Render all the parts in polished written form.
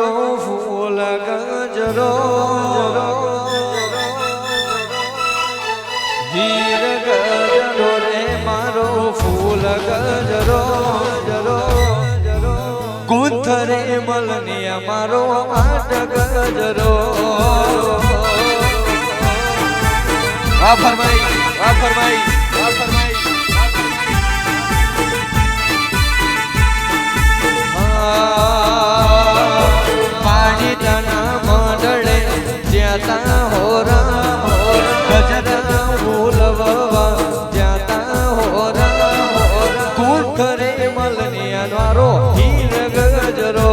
મારો ફૂલ ગજરો હીર ગજરો રે મારો ફૂલ ગજરો ગુંથરે મલનિયા મારો આટ ગજરો આ ફરમાઈ આ ફરમાઈ આ ફરમાઈ પાણી તના મંડળે જ્યાં હોરા ગજરા ભૂલવા જ્યાં હોરા ગુંથરે મલનિયા મારો હીર ગજરો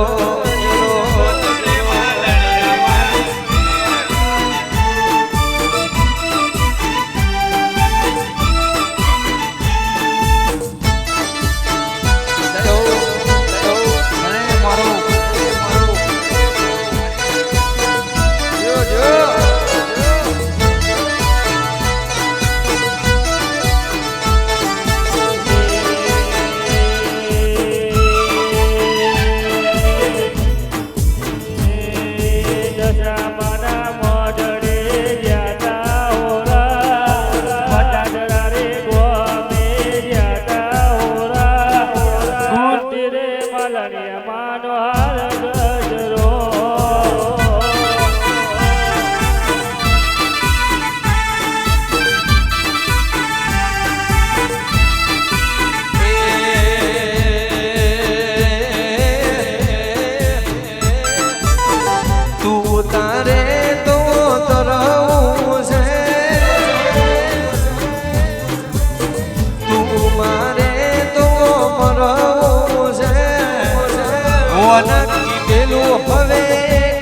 નક્કી પેલું હવે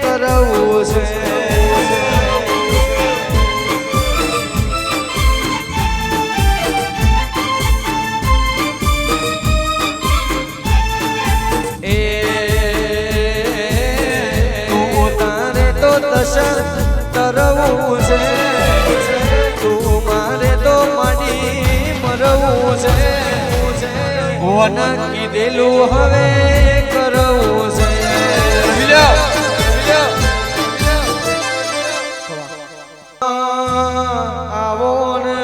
કરવું છે એ તું તારે તો દશા તરવું છે તું મારે તો માડી મરવું છે નક્કી પેલું હવે કરવું છે આવો ને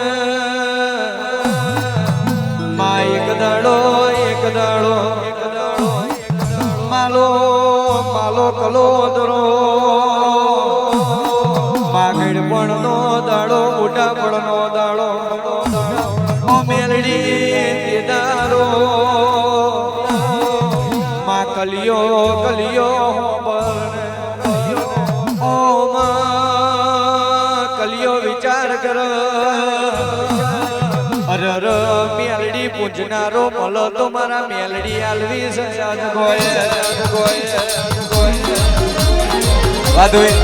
માં એક દાડો માલો માલો કલો દરો માગડ પણ નો દાડો મોટા પણ નો દાડો મેલડી દારો કલિયો ઓ માં કલિયો વિચાર કર અરર મેલડી પૂજનારો મળો તો મારા મેલડી આલવી સજાદ ગોય વાદોય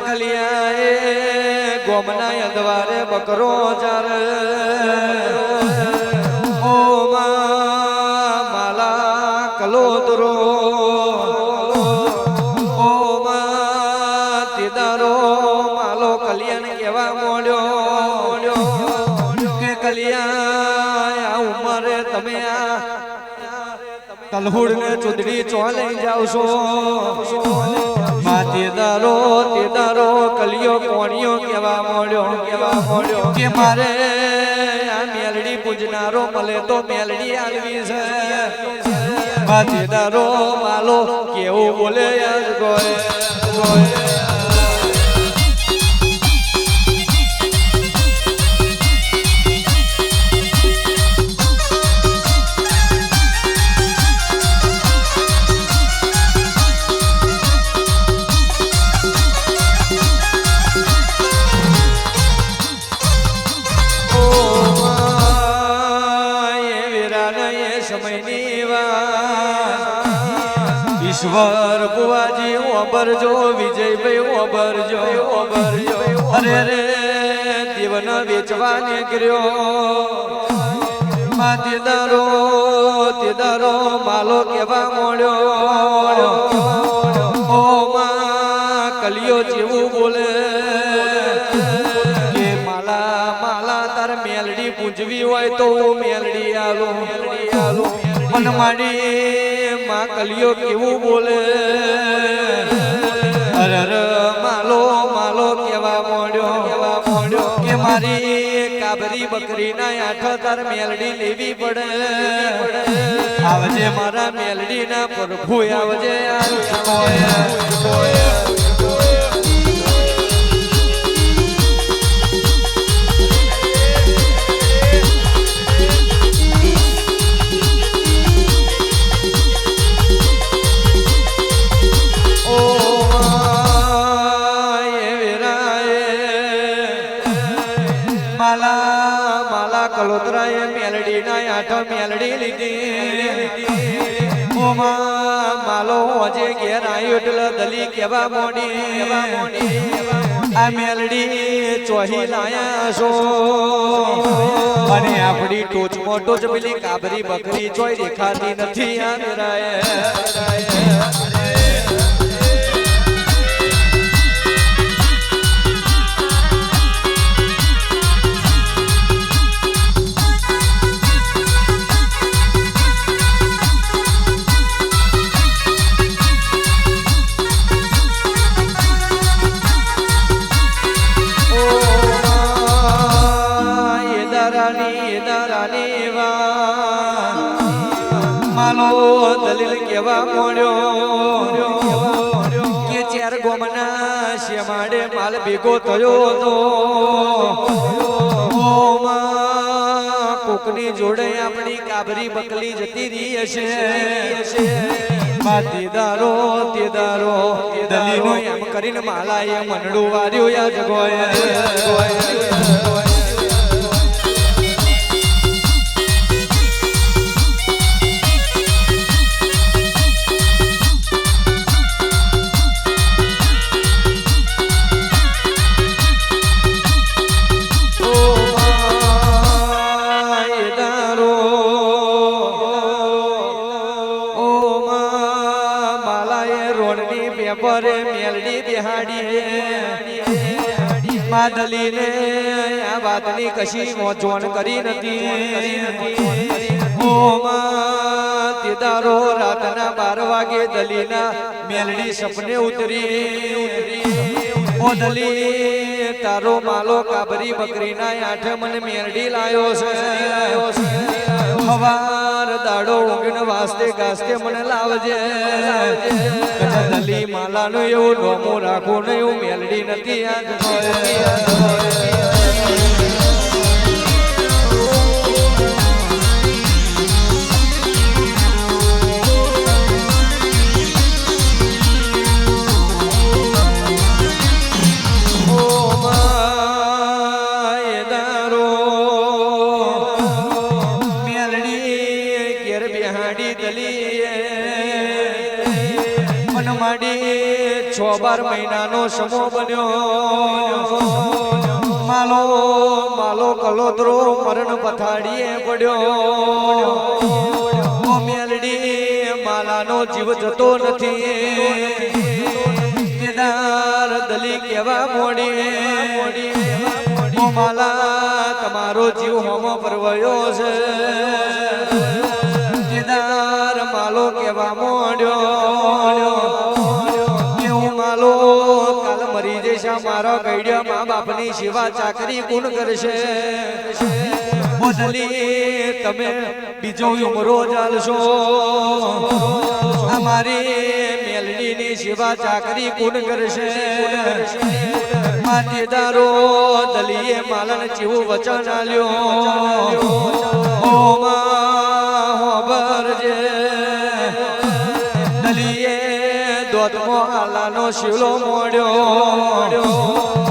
કલિયાએ ગોમના અંધવારે બકરો જાર ઓ માલા કલોદરો ઓ તેદારો માલો કલિયાને કેવા મોડ્યો કે કલિયા આ ઉંમરે તમે આ તલહુડ ને ચુદડી ચો લઈ જાવ છો તેદારો કલિયો કોણિયો કેવા મોડ્યો કે મારે આ મેલડી પૂજનારો મળે તો મેલડી આલવી છે તેદારો માલો કેવું બોલે યાર ગોય ઈશ્વર બુવાજી ઓબરજો વિજયભાઈ ઓબરજો અરે રે દેવન વેચવા નીકળ્યો તેદારો માલો કેવા મોડ્યો ઓ માં કલિયો જેવું બોલે કે માલા તાર મેલડી પૂજવી હોય તો મેલડી આલો મન માડી માં કલિયો કેવું બોલે અરર માલો કેવા મોડ્યો કે મારી કાબરી બકરી ના આઠ તાર મેલડી લેવી પડે આવજે મારા મેલડી ના પ્રભુ આવજે માલા કલોતરાએ મેલડી ના આઠ મેલડી લીધી માલો હજે ઘેર આવ્યો એટલે દલી કેવા મોડી આ મેલડી ચોહી લાયા છો અને આપણી ટોચમાં ટોચ પેલી કાબરી બકરી ચોઈ દેખાતી નથી આ મેરાએ માલો દલીલ કેવા મોડ્યો કે ચાર ગોમના શેમાડે માલ ભેગો થયો તો કોકની જોડે આપણી કાબરી બકલી જતી રહી હશે તેદારો દલીલો એમ કરીને માલાએ મનડું વાર્યું યા જગોએ મેલડી બિહાડી માદલીને આ વાતની કશી મોજોણ કરી નથી તેદારો રાતના 12 વાગે દલીના મેલડી સપને ઉતરી ઓ દલી તારો માલો કાબરી બકરીના આઠે મને મેલડી લાયો છે હવાર દાડો ઊંઘને વાસ્તે ગાસ્તે મને લાવજે દલી માલાનો એવું નોમો રાખો ને એવું મેલડી નથી માડી 6-12 મહિનાનો સમો બન્યો માલો કલોદરો મરણ પથાડીએ પડ્યો મેલડી માલાનો જીવ જતો નથી કેદાર દલી કેવા મોડી માલા તમારો જીવ હોમો પરવયો છે કેદાર માલો કેવા મોડ્યો કાલ મરી જશે મારા ગઈડ્યા મા બાપની સેવા ચાકરી કોણ કરશે દલી તમે બીજો ઉમરો ચાલશો અમારી મેલડીની સેવા ચાકરી કોણ કરશે માટેદારો દલીએ માલન જેવું વચન આલ્યો ઓ માં હોબરજે દલીએ દોતમો આલાનો શિવલો મોડ્યો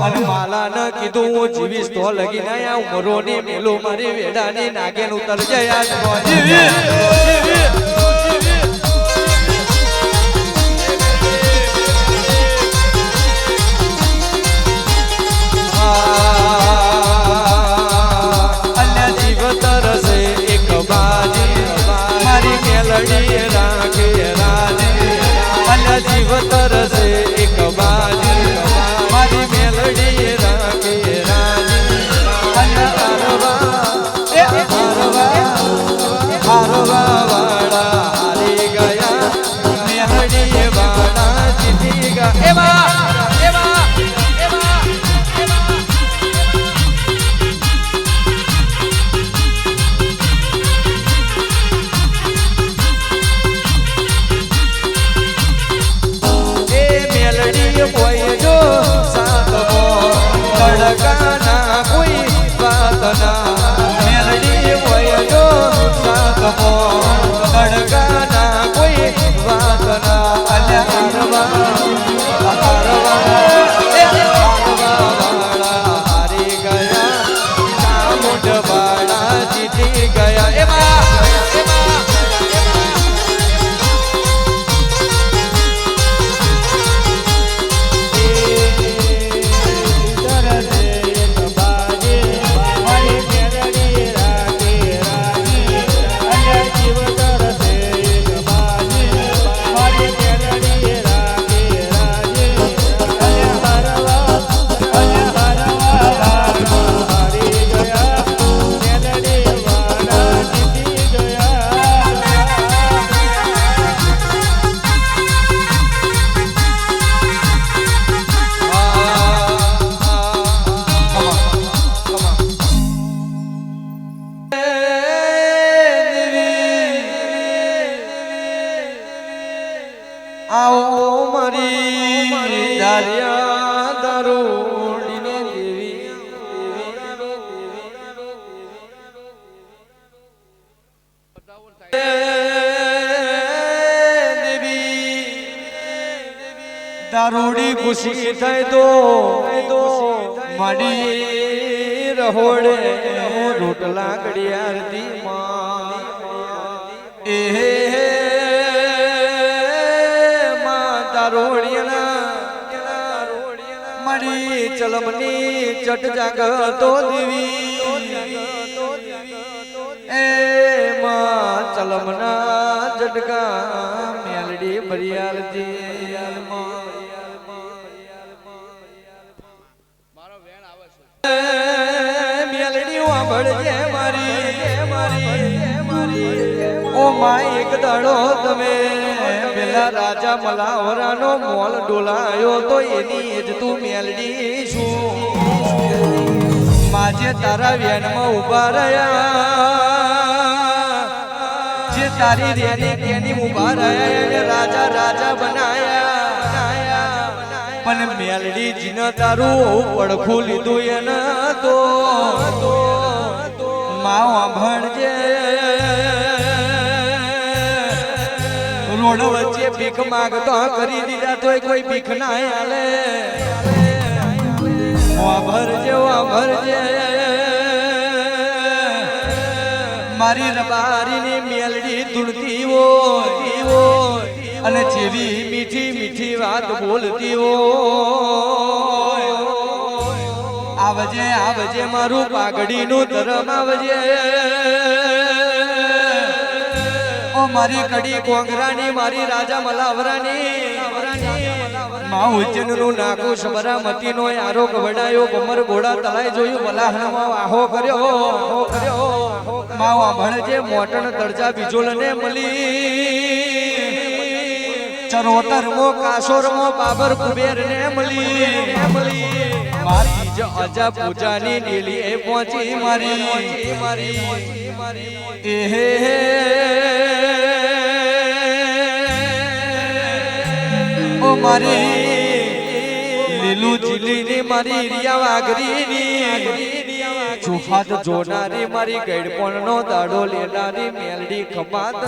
અને માલાને કીધું હું જીવીશ તો લગીને આ ઉમરોની મેલો મારી વેડાની નાગેન ઉતર જયા દારૂડી ખુશી થાય તો મડી રહોડે રોટલા ઘડિયાળથી એ માતા રોડિયાના મડી ચલમની ચટ જાગતો દેવી એ માં ચલમના જટકા મેલડી બરિયાળથી ઓ માં એક દાડો તમે પેલા રાજા મલાવરાનો મોલ ડોલાયો તો એની જ તું મેલડી છું માજે તારા વેનમાં ઉભા રહ્યા જે તારી રેની કેની ઉભા રહ્યા એને રાજા રાજા બનાયા પણ મેલડી જીન તારું પડખું લીધું એને તો માવા ભણજે રોડ વચ્ચે ભીખ માંગતો કરી દીધા તોય કોઈ ભીખ ના આલે ભરજે મારી રબારીની મેલડી ધૂળતી હોય અને જેવી મીઠી મીઠી વાત બોલતી હોય આવજે મારું પાઘડીનું ધરમ આવજે ઓ મારી કડી કોંગરાની મારી રાજા મલાવરાની માં ઉજ્જૈનનું નાકુ સબરામતીનો આરોગ વડાયો કમર ઘોડા તલાય જોયું વલાહણમાં વાહો કર્યો માં ભણજે મોટણ દરજા બીજોલને મળી ચરોતરમો કાસોરમો બાબર કુબેરને મળી મારી જ અજા પૂજાની નીલી એ પહોંચી મારી ઓ મારી લીલું જીલીની મારી રિયા વાઘરીની છુફાત જોનારી મારી ગઈડપણનો દાડો લેનારી મેલડી ખપાત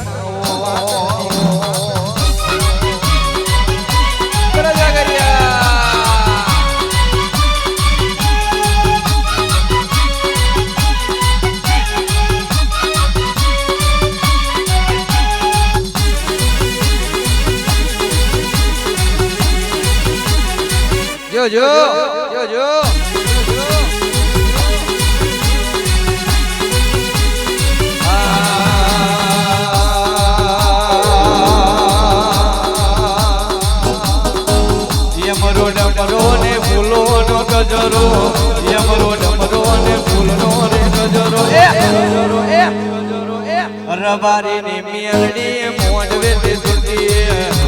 જો યમરો ડમરો ને ફૂલો નો ગજરો યમરો ડમરો ને ફૂલનો રે ગજરો રબારી ની મેલડી મોડવે તે સુરતી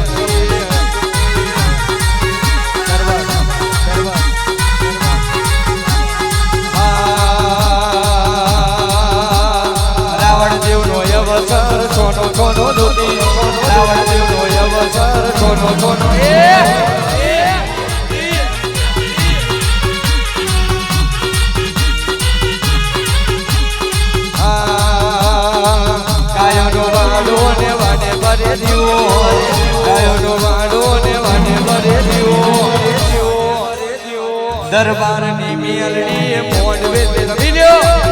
છોનો દોતી રાવણ દેવનો અવસર છોનો ગાયોનો વાડો ને વાડે ભરે દીવો ગાયોનો વાડો ને વાડે ભરે દીવો દરબારની મેલડી મોડવે તે રમીલ્યો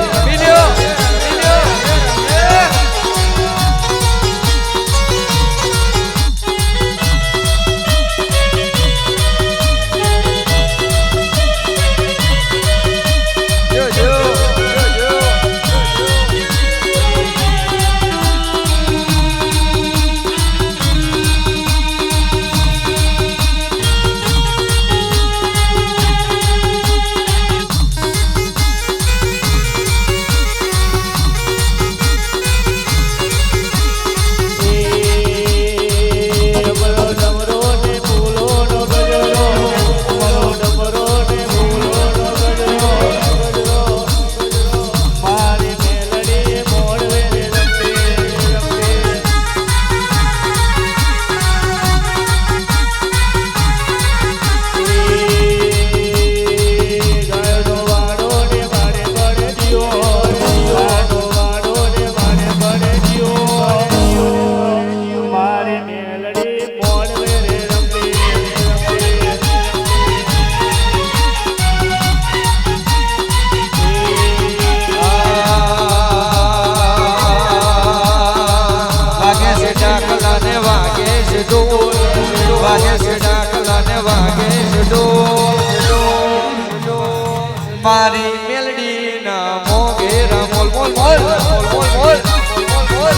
મારી મેલડી ના મોગેરા મોલ મોલ મોલ મોલ મોલ મોલ મોલ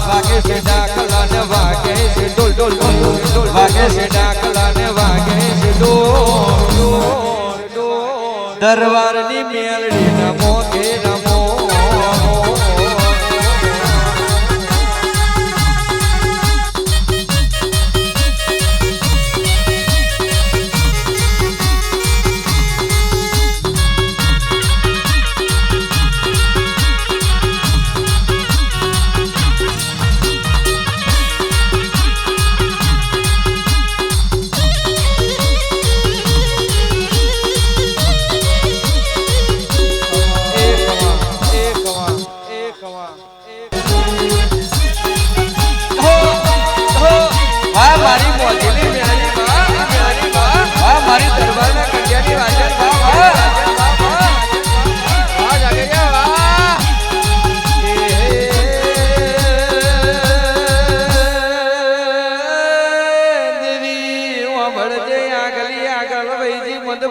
વાગે છે ડાકલા ને વાગે છે ડોલ ડોલ ડોલ વાગે છે ડાકલા ને વાગે છે ડોલ દરબારની મેલડી ના મોગેરા મોલ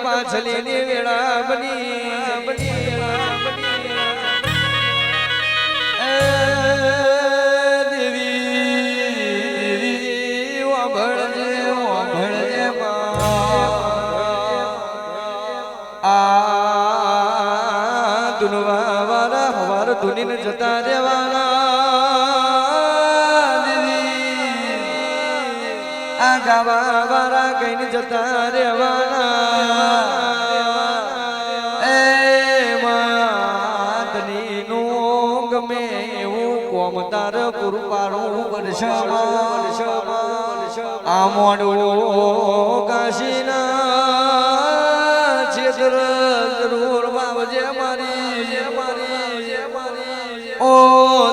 પાછલીની વેળા બની દેવી વાભળજે આ દુનવા વાળા હવાર ધૂનીને જતા રહેવાના દેવી આ ગાવા વાળા કઈને જતા રહેવાના તાર પૂરું પાડું વર્ષમાં આ મોડો કાશીના છેતર જરૂર બાબજે મારી ઓ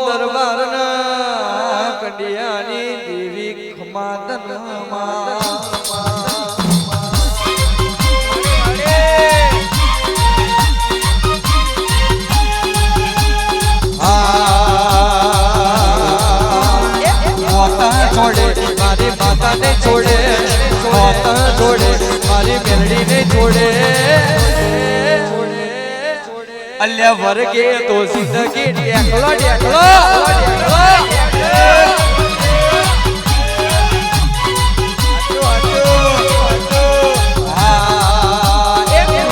દરબારના કંડિયાની દેવી ખમાતન મારી માતા ને છોડે માતા છોડે મારી મેલડી ને છોડે અલ્યા વર્ગે તો જિંદગી ઢેકલો ઢેકલો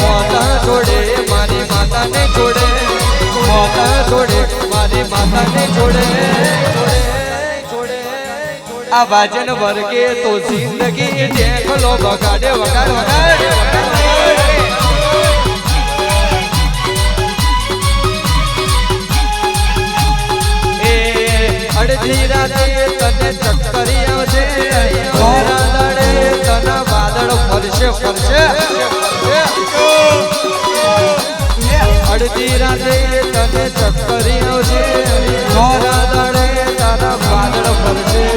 માતા છોડે મારી માતા ને છોડે માતા છોડે મારી માતા ને છોડે આ વાજન વર્ગે તો જિંદગી દેખલો બગાડે વગાડ વગાડ એ અડધી રાતે તને ચક્કરી આવશે ઘોરા દાડે તને વાદળ ફરશે ફરશે અડધી રાતે તને ચક્કરી આવશે ઘોરા દાડે તારા વાદળ ફરશે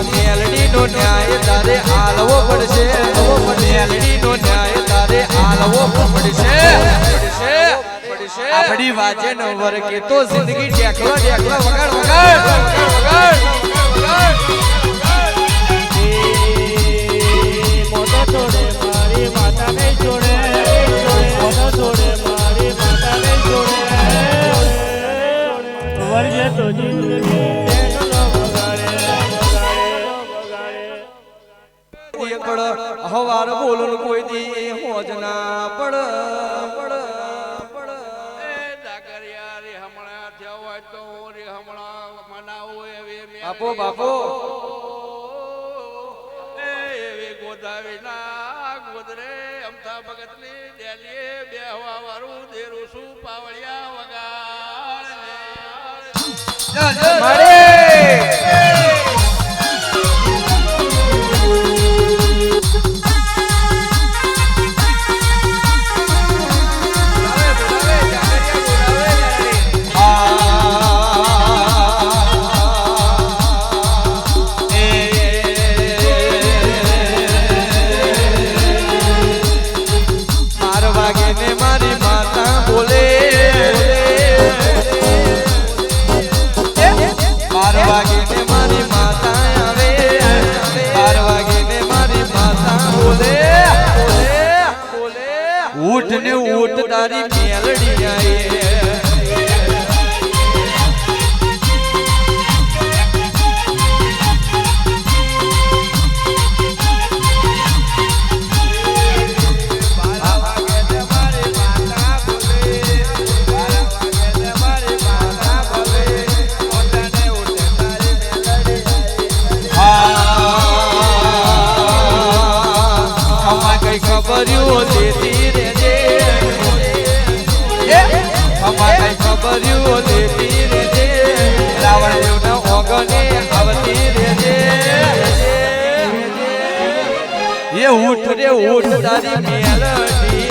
મેલડીનો ન્યાય તારે આલવો પડશે મેલડીનો ન્યાય તારે આલવો પડશે આપણી વાજે ન વર્ગે તો જિંદગી ઢેકલો ઢેકલો વગાડ વગાડ વગાડ મોટો છોડે મારી માતા ને છોડે મોટો છોડે મારી માતા ને છોડે વર્ગે તો જિંદગી હવાર બોલું કોઈ દી મોજ ના પડ બાપો બાપો એવી ગોદાવી ના ગોદરે અમથા ભગત ની ડેલીએ બેહવા વાળું દેરું શું પાવળિયા વગાડ મારી માતા ઊઠ ને ઊઠ તારી મેલડી આયે ખબર્યું લેતી રેજે અમારે ખબર્યું લેતી રેજે રાવણ દેવના ઓગણે આવતી રેજે એ ઊઠ રે ઊઠ તારી મેલડી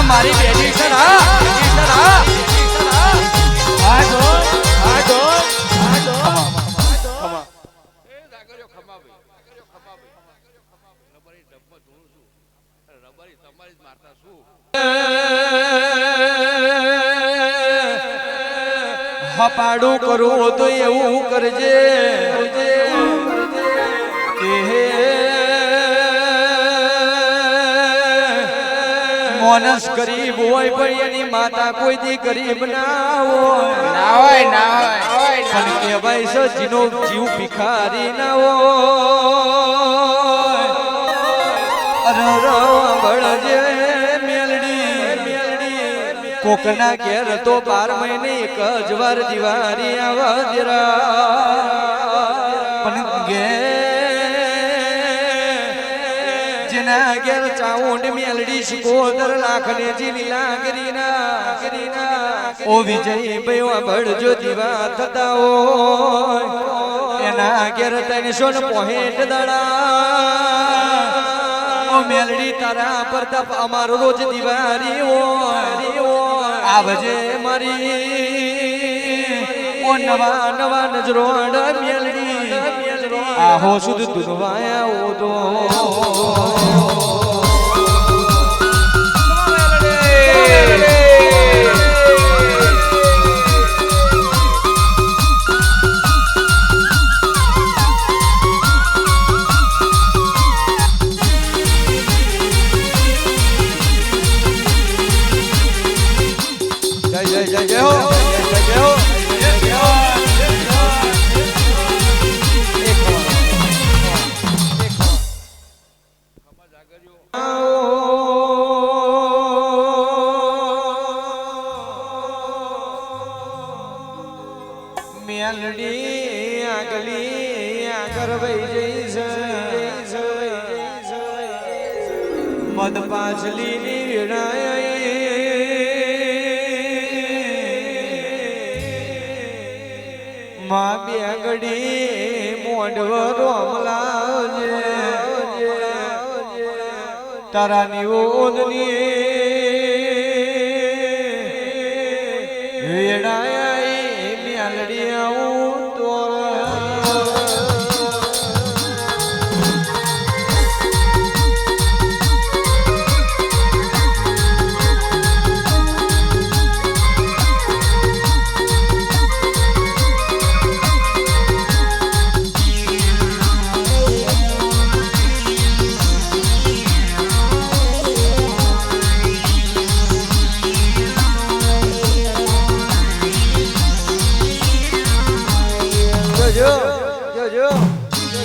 મારી બેટી સર હપાડું કરું તો એવું કરજે મોનસ ગરીબ હોય પણ એની માતા કોઈ દી ગરીબ ના હોય પણ કહેવાય છે જીનો જીવ ભિખારી ના હોય બળજે મેલડી કોકના ઘેર તો 12 મહિને એક જ વાર દિવાળી આવજરા પણ ઘેર ચાઉંડ મેલડી શિકોદર લાખને જીની લાગરીના ઓ વિજય ભયો બળજો દીવા થતા હોય એના ઘેર 365 દડા ઓ મેલડી તારા પ્રતાપ અમારો રોજ દિવાળી હોય આવજે મારી ઓ નવા નવા નજરો મેલડી આહો સુધ દુનવાયા ઓ તો જય હો મેલડી આગલી આગળ વઈ જઈશ મદ પાછલી ની વિણાય માં બેગડી મોઢવરો અમલાજે તારાની ઓદની વેડાય મેલડી આવું તો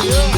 yo.